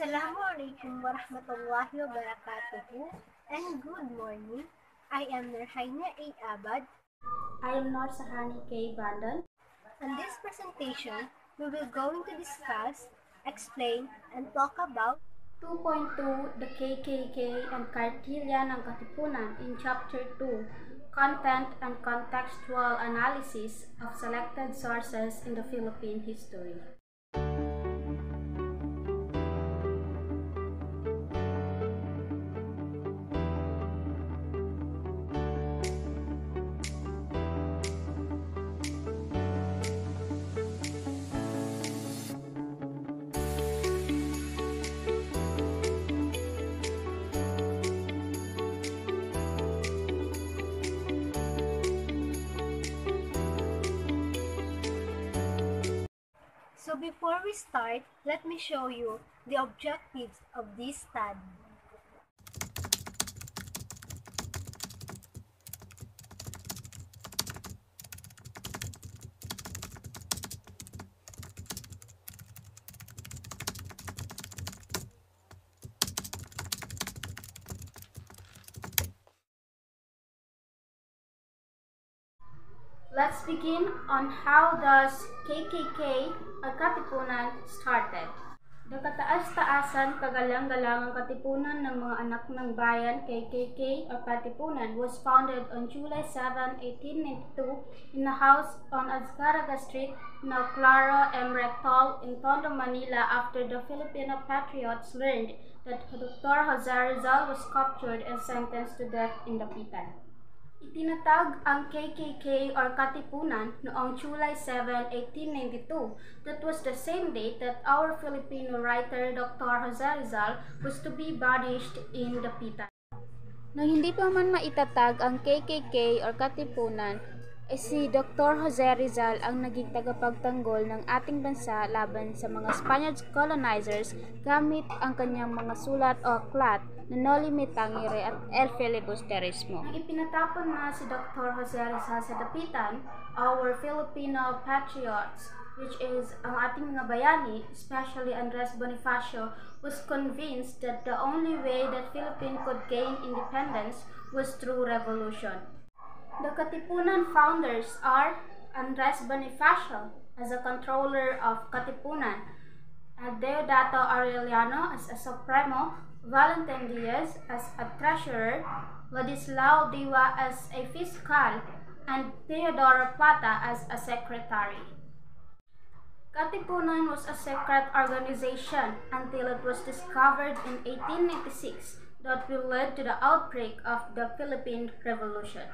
Assalamualaikum warahmatullahi wabarakatuh and good morning. I am Nurhaina A. Abad. I am Nur Sahani K. Bandal. On this presentation, we will going to discuss, explain, and talk about 2.2 The KKK and Kartilya ng Katipunan in Chapter 2 Content and Contextual Analysis of Selected Sources in the Philippine History. So before we start, let me show you the objectives of this study. Let's begin on how does KKK or Katipunan started. The Kataas-Taasan Kagalang-Galangang Katipunan ng mga Anak ng Bayan KKK or Katipunan was founded on July 7, 1892 in a house on Azcaraga Street, now Clara M. Rectal in Tondo, Manila after the Filipino patriots learned that Dr. Jose Rizal was captured and sentenced to death in Dapitan. Itinatag ang KKK or Katipunan noong July 7, 1892. That was the same date that our Filipino writer Dr. Jose Rizal was to be banished in Dapitan. Nang hindi pa man maitatag ang KKK or Katipunan, si Dr. Jose Rizal ang naging tagapagtanggol ng ating bansa laban sa mga Spanish colonizers gamit ang kanyang mga sulat o aklat na Noli Me Tangere at El Filibusterismo. Nang ipinatapon na si Dr. Jose Rizal sa Dapitan, our Filipino patriots, which is ang ating mga bayani, especially Andres Bonifacio, was convinced that the only way that Philippines could gain independence was through revolution. The Katipunan founders are Andres Bonifacio as a controller of Katipunan, and Deodato Arellano as a supremo, Valentin Diaz as a treasurer, Ladislao Diwa as a fiscal, and Teodoro Plata as a secretary. Katipunan was a secret organization until it was discovered in 1896 that will lead to the outbreak of the Philippine Revolution.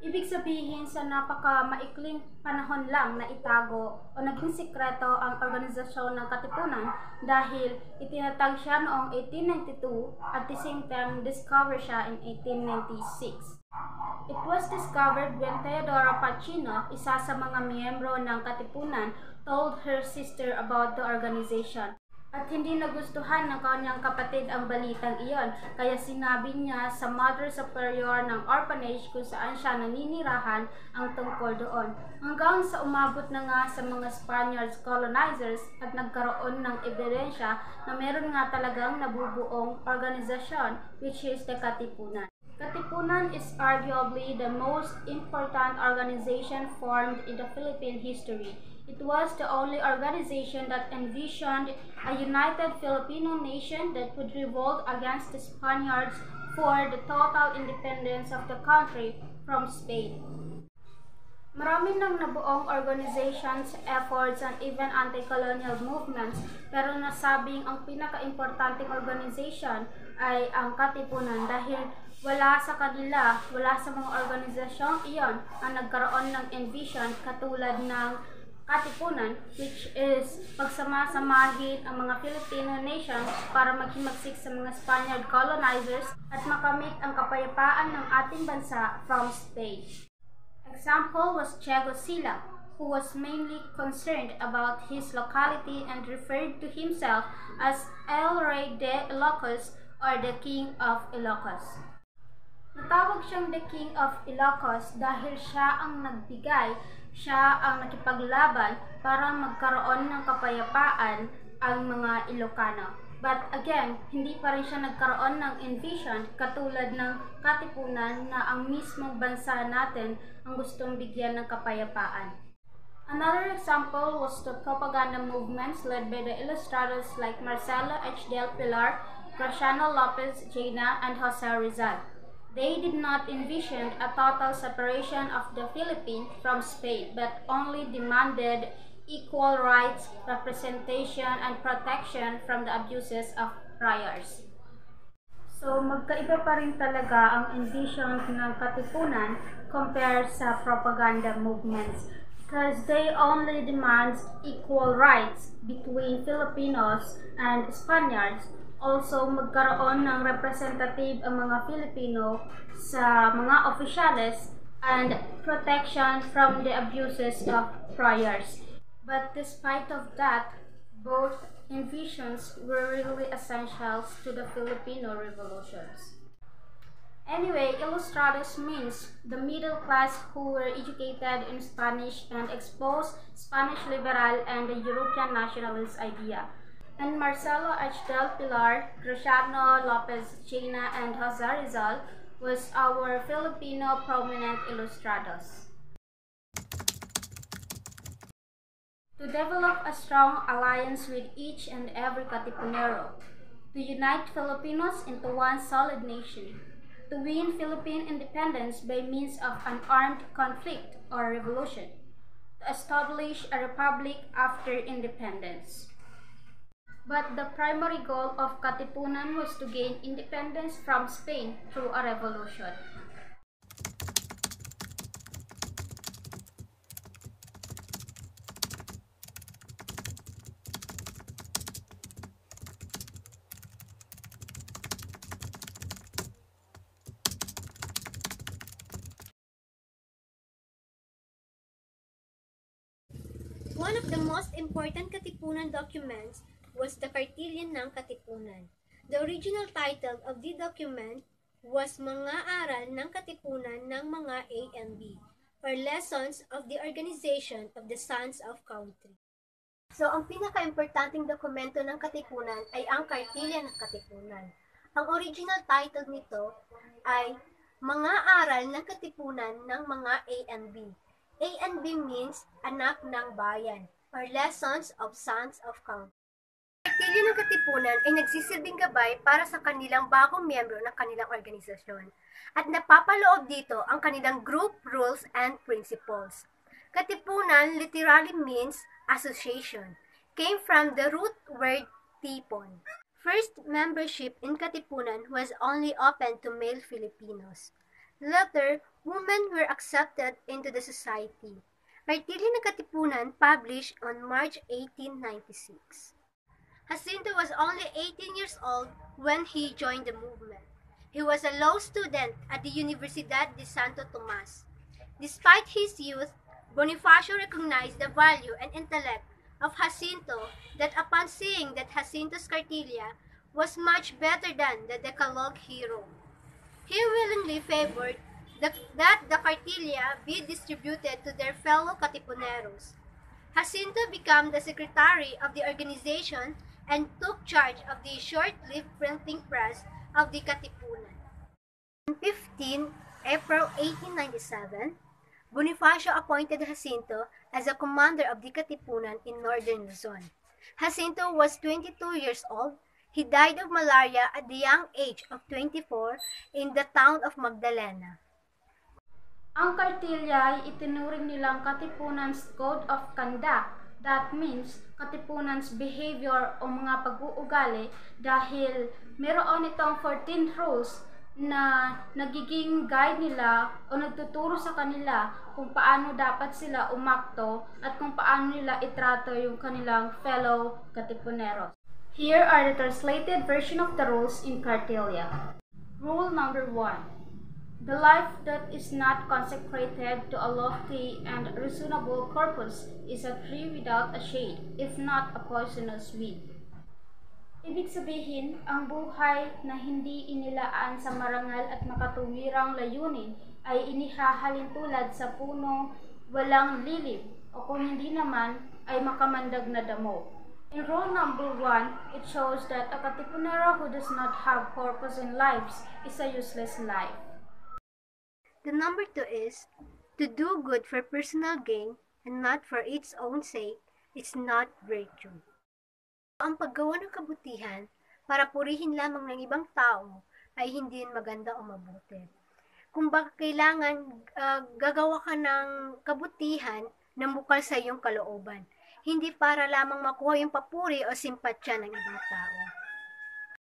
Ibig sabihin sa napaka-maikling panahon lang na itago o naging sikreto ang organisasyon ng Katipunan dahil itinatag siya noong 1892 at the same time discover siya in 1896. It was discovered when Teodoro Pacino, isa sa mga miyembro ng Katipunan, told her sister about the organization. At hindi nagustuhan ng kanyang kapatid ang balitang iyon, kaya sinabi niya sa Mother Superior ng orphanage kung saan siya naninirahan ang tungkol doon. Hanggang sa umabot na nga sa mga Spaniards colonizers at nagkaroon ng ebidensya na meron nga talagang nabubuong organisasyon, which is the Katipunan. Katipunan is arguably the most important organization formed in the Philippine history. It was the only organization that envisioned a united Filipino nation that would revolt against the Spaniards for the total independence of the country from Spain. Marami ng nabuong organizations, efforts, and even anti-colonial movements, pero nasabing ang pinaka-importanting organization ay ang Katipunan dahil wala sa kanila, wala sa mga organisasyong iyon ang nagkaroon ng envision katulad ng Katipunan, which is pagsama-samahin ang mga Filipino nations para maghimagsik sa mga Spaniard colonizers at makamit ang kapayapaan ng ating bansa from Spain. Example was Diego Sila, who was mainly concerned about his locality and referred to himself as El Rey de Ilocos or the King of Ilocos. Natawag siyang the King of Ilocos dahil siya ang nagbigay, siya ang nakipaglaban para magkaroon ng kapayapaan ang mga Ilocano. But again, hindi pa rin siya nagkaroon ng envision katulad ng katipunan na ang mismong bansa natin ang gustong bigyan ng kapayapaan. Another example was the propaganda movements led by the illustrators like Marcelo H. del Pilar, Graciano Lopez Jaena, and Jose Rizal. They did not envision a total separation of the Philippines from Spain, but only demanded equal rights, representation, and protection from the abuses of friars. So, magkaiba pa rin talaga ang envision ng katipunan compared sa propaganda movements because they only demand equal rights between Filipinos and Spaniards. Also, magkaroon ng representative ang mga Filipino sa mga opisyales and protection from the abuses of friars. But despite of that, both envisions were really essentials to the Filipino revolutions. Anyway, ilustrados means the middle class who were educated in Spanish and exposed Spanish liberal and the European nationalist idea. And Marcelo H. del Pilar, Graciano Lopez Jaena, and Jose Rizal was our Filipino prominent ilustrados. To develop a strong alliance with each and every Katipunero, to unite Filipinos into one solid nation, to win Philippine independence by means of an armed conflict or revolution, to establish a republic after independence. But the primary goal of Katipunan was to gain independence from Spain through a revolution. One of the most important Katipunan documents was the Kartilyon ng Katipunan. The original title of the document was Mga Aral ng Katipunan ng mga A and B, or Lessons of the Organization of the Sons of Country. So, ang pinaka-importanting dokumento ng Katipunan ay ang Kartilyon ng Katipunan. Ang original title nito ay Mga Aral ng Katipunan ng mga A and B. A and B means anak ng bayan, or Lessons of Sons of Country. Ang Kartilyo ng Katipunan ay nagsisilbing gabay para sa kanilang bagong miyembro ng kanilang organisasyon at napapaloob dito ang kanilang group rules and principles. Katipunan literally means association, came from the root word tipon. First membership in Katipunan was only open to male Filipinos. Later, women were accepted into the society. Kartilyo ng Katipunan published on March 1896. Jacinto was only 18 years old when he joined the movement. He was a law student at the Universidad de Santo Tomas. Despite his youth, Bonifacio recognized the value and intellect of Jacinto that upon seeing that Jacinto's Kartilya was much better than the Decalogue he wrote, he willingly favored that the Kartilya be distributed to their fellow Katipuneros. Jacinto became the secretary of the organization and took charge of the short-lived printing press of the Katipunan. On 15 April 1897, Bonifacio appointed Jacinto as a commander of the Katipunan in northern Luzon. Jacinto was 22 years old. He died of malaria at the young age of 24 in the town of Magdalena. Ang Kartilya ay itinuring nilang Katipunan's Code of Conduct. That means Katipunan's behavior o mga pag-uugali dahil meron itong 14 rules na nagiging guide nila o nagtuturo sa kanila kung paano dapat sila umakto at kung paano nila itrato yung kanilang fellow Katipuneros. Here are the translated version of the rules in Kartilya. Rule number 1. The life that is not consecrated to a lofty and reasonable purpose is a tree without a shade, if not a poisonous weed. Ibig sabihin, ang buhay na hindi inilaan sa marangal at makatuwirang layunin ay inihahalin tulad sa puno walang lilim o kung hindi naman ay makamandag na damo. In rule number 1, it shows that a katipunero who does not have purpose in life is a useless life. The number 2 is, to do good for personal gain and not for its own sake is not virtue. Ang paggawa ng kabutihan para purihin lamang ng ibang tao ay hindi yun maganda o mabuti. Kung baka kailangan gagawa ka ng kabutihan na bukal sa iyong kalooban, hindi para lamang makuha yung papuri o simpatsya ng ibang tao.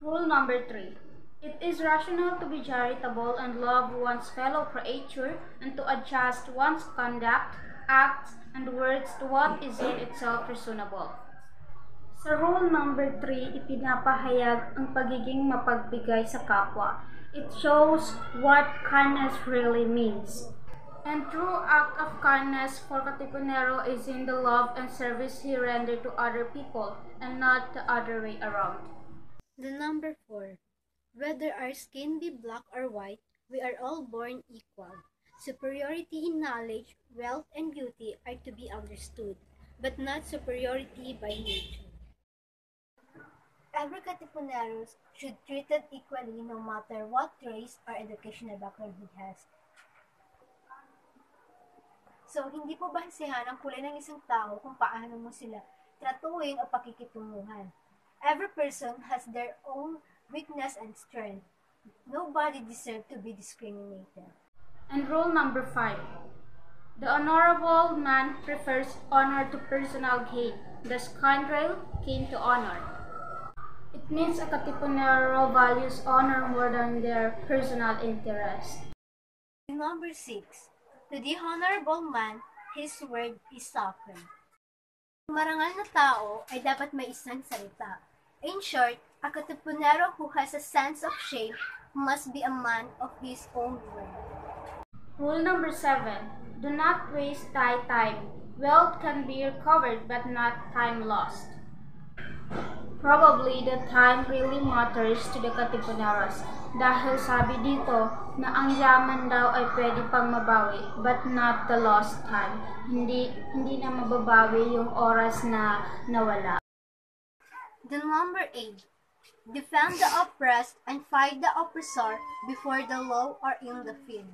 Rule number 3. It is rational to be charitable and love one's fellow creature and to adjust one's conduct, acts, and words to what is in itself reasonable. Sa rule number 3, ipinapahayag ang pagiging mapagbigay sa kapwa. It shows what kindness really means. And true act of kindness for Katipunero is in the love and service he rendered to other people and not the other way around. The number 4. Whether our skin be black or white, we are all born equal. Superiority in knowledge, wealth, and beauty are to be understood, but not superiority by nature. Every Katipunero should be treated equally no matter what race or educational background he has. So, hindi po basehan ang kulay ng isang tao kung paano mo sila tratuhin o pakikitunguhan. Every person has their own weakness and strength. Nobody deserves to be discriminated. And rule number 5. The honorable man prefers honor to personal gain. The scoundrel gain to honor. It means a Katipunero values honor more than their personal interest. Number 6. To the honorable man, his word is sacred. Ang marangal na tao ay dapat may isang salita. In short, a Katipunero who has a sense of shame must be a man of his own word. Rule number 7. Do not waste thy time. Wealth can be recovered but not time lost. Probably the time really matters to the Katipuneros dahil sabi dito na ang yaman daw ay pwede pang mabawi but not the lost time. Hindi na mababawi yung oras na nawala. The number 8. Defend the oppressed and fight the oppressor before the law or in the field.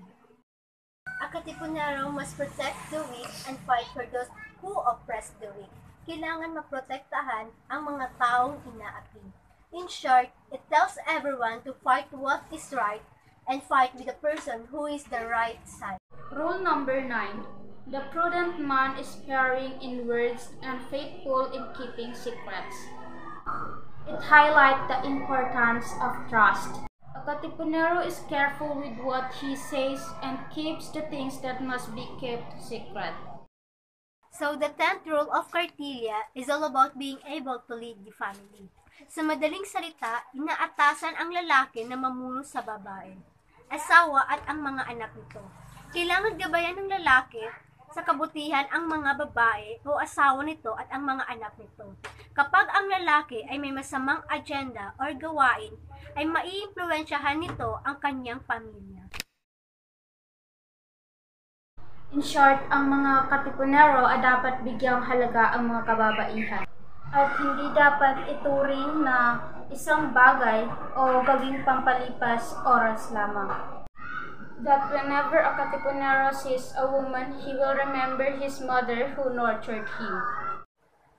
A Katipunero must protect the weak and fight for those who oppress the weak. Kailangan maprotektahan ang mga taong inaapi. In short, it tells everyone to fight what is right and fight with the person who is the right side. Rule number 9. The prudent man is sparing in words and faithful in keeping secrets. It highlights the importance of trust. A Katipunero is careful with what he says and keeps the things that must be kept secret. So the 10th rule of Cartilla is all about being able to lead the family. Sa madaling salita, inaatasan ang lalaki na mamuno sa babae, asawa at ang mga anak nito. Kailangan gabayan ng lalaki sa kabutihan ang mga babae o asawa nito at ang mga anak nito. Kapag ang lalaki ay may masamang agenda or gawain, ay maiimpluwensyahan nito ang kanyang pamilya. In short, ang mga Katipunero ay dapat bigyang halaga ang mga kababaihan. At hindi dapat ituring na isang bagay o gawing pampalipas oras lamang. That whenever a Katipunero sees a woman, he will remember his mother who nurtured him.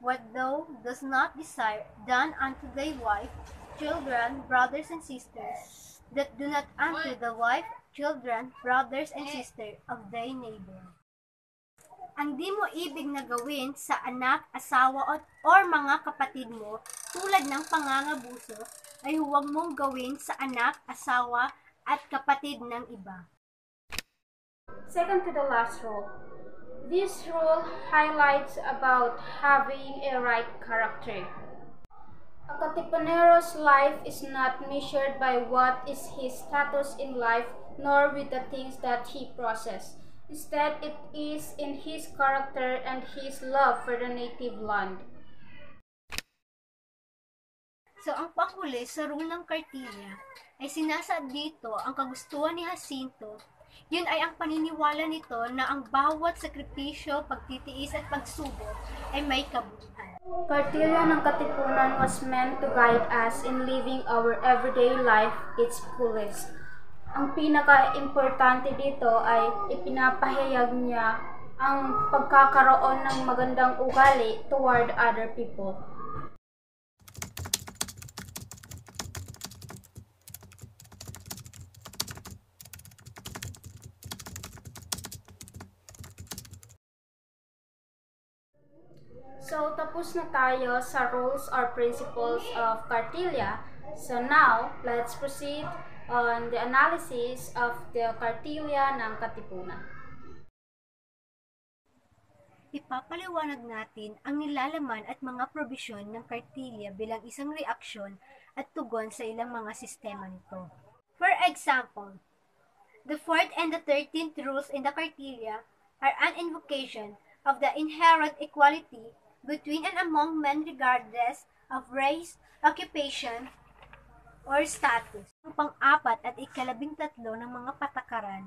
What thou does not desire done unto thy wife, children, brothers and sisters, that do not unto the wife, children, brothers and sisters of thy neighbor. Ang di mo ibig na gawin sa anak, asawa or mga kapatid mo tulad ng pangangabuso ay huwag mong gawin sa anak, asawa at kapatid ng iba. Second to the last rule. This rule highlights about having a right character. A Katipunero's life is not measured by what is his status in life nor with the things that he possesses. Instead, it is in his character and his love for the native land. So, ang panghuli sa rule ng Cartilla ay sinasaad dito ang kagustuhan ni Jacinto Yun ay ang paniniwala nito na ang bawat sakripisyo, pagtitiis at pagsubok ay may kabuuan. Kartilya ng Katipunan was meant to guide us in living our everyday life its fullest. Ang pinaka-importante dito ay ipinapahayag niya ang pagkakaroon ng magandang ugali toward other people. So, tapos na tayo sa rules or principles of Kartilya. So now, let's proceed on the analysis of the Kartilya ng Katipunan. Ipapaliwanag natin ang nilalaman at mga probisyon ng kartilya bilang isang reaksyon at tugon sa ilang mga sistema nito. For example, the 4th and the 13th rules in the kartilya are an invocation of the inherent equality between and among men regardless of race, occupation, or status. Ang pang-apat at ika-13 ng mga patakaran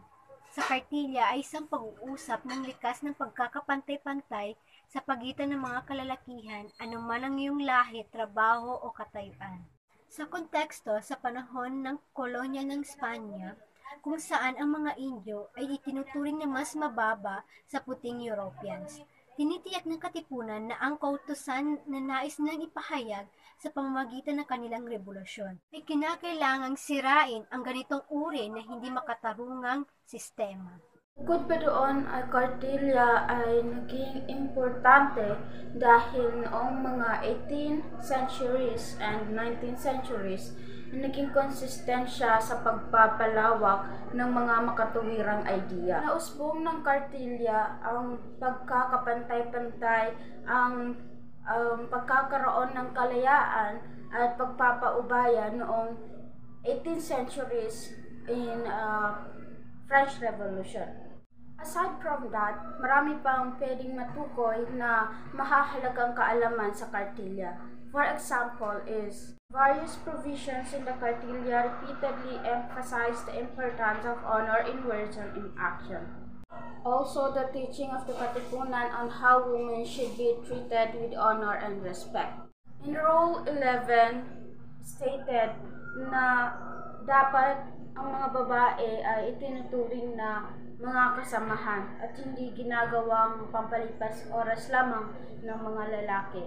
sa kartilya ay isang pag-uusap ng likas ng pagkakapantay-pantay sa pagitan ng mga kalalakihan, anuman ang iyong lahi, trabaho o katayuan. Sa konteksto, sa panahon ng kolonya ng Espanya, kung saan ang mga Indio ay itinuturing na mas mababa sa puting Europeans, tinitiyak ng Katipunan na ang kautusan na nais nilang ipahayag sa pamamagitan ng kanilang revolusyon ay kinakailangang sirain ang ganitong uri na hindi makatarungang sistema. Bukod pa doon, ang kartilya ay naging importante dahil noong mga 18th centuries and 19th centuries, naging konsistent siya sa pagpapalawak ng mga makatuwirang idea. Nausbong ng kartilya ang pagkakapantay-pantay, ang pagkakaroon ng kalayaan at pagpapaubaya noong 18th centuries in French Revolution. Aside from that, marami pang pwedeng matukoy na mahahalagang kaalaman sa kartilya. For example is, various provisions in the kartilya repeatedly emphasize the importance of honor in words and in action. Also, the teaching of the Katipunan on how women should be treated with honor and respect. In Rule 11, stated na dapat ang mga babae ay itinuturing na mga kasamahan at hindi ginagawang pampalipas oras lamang ng mga lalaki.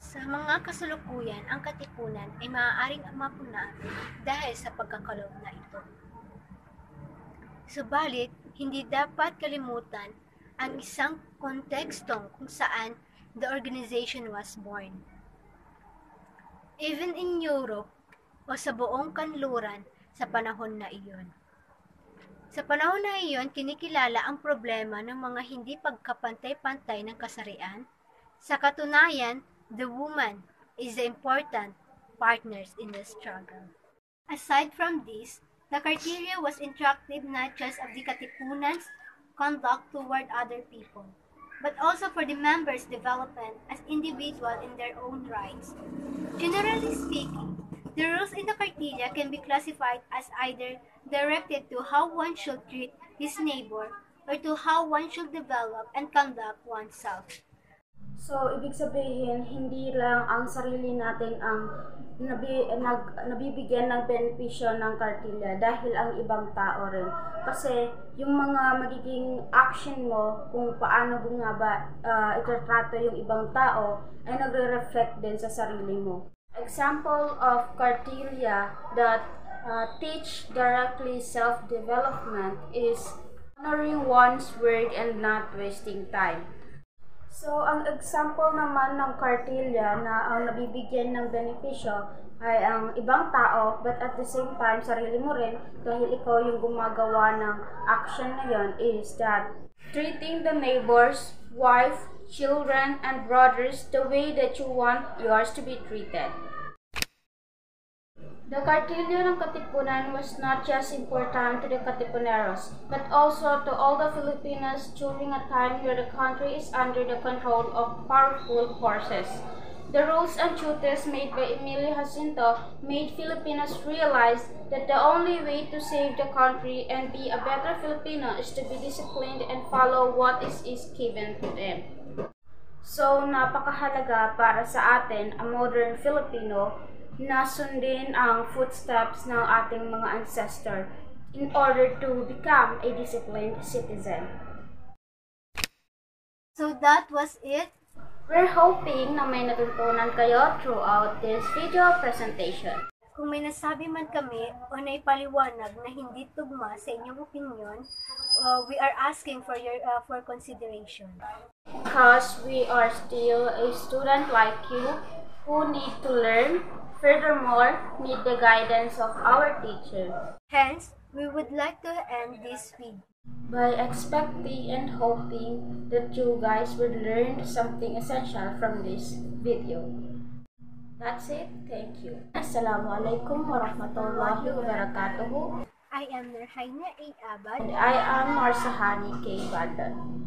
Sa mga kasalukuyan, ang Katipunan ay maaaring mapuna dahil sa pagkakaloob na ito. Subalit, hindi dapat kalimutan ang isang kontekstong kung saan the organization was born. Even in Europe o sa buong kanluran sa panahon na iyon. Sa panahon na iyon, kinikilala ang problema ng mga hindi pagkapantay-pantay ng kasarian. Sa katunayan, the woman is the important partners in the struggle. Aside from this, the kartilya was instructive not just of the Katipunan's conduct toward other people, but also for the members' development as individuals in their own rights. Generally speaking, the rules in the kartilya can be classified as either directed to how one should treat his neighbor or to how one should develop and conduct oneself. So, ibig sabihin, hindi lang ang sarili natin ang nabibigyan ng benepisyo ng kartilya dahil ang ibang tao rin. Kasi yung mga magiging action mo kung paano mo nga ba itatrato yung ibang tao ay nagre-reflect din sa sarili mo. Example of kartilya that teach directly self-development is honoring one's word and not wasting time. So, ang example naman ng kartilya na ang nabibigyan ng benepisyo ay ang ibang tao, but at the same time, sarili mo rin, dahil ikaw yung gumagawa ng action na yon, is that treating the neighbors, wife, children, and brothers the way that you want yours to be treated. The kartilya ng Katipunan was not just important to the Katipuneros, but also to all the Filipinos during a time where the country is under the control of powerful forces. The rules and duties made by Emilio Jacinto made Filipinos realize that the only way to save the country and be a better Filipino is to be disciplined and follow what is given to them. So, napakahalaga para sa atin, ang modern Filipino, na sundin ang footsteps ng ating mga ancestor in order to become a disciplined citizen. So that was it. We're hoping na may natutunan kayo throughout this video presentation. Kung may nasabi man kami o naipaliwanag na hindi tugma sa inyong opinion, we are asking for your for consideration. Because we are still a student like you who need to learn, furthermore, need the guidance of our teacher. Hence, we would like to end this video By expecting and hoping that you guys will learn something essential from this video. That's it. Thank you. Assalamualaikum warahmatullahi wabarakatuh. I am Nurhaina A. Abad. And I am Marsahani K. Bandan.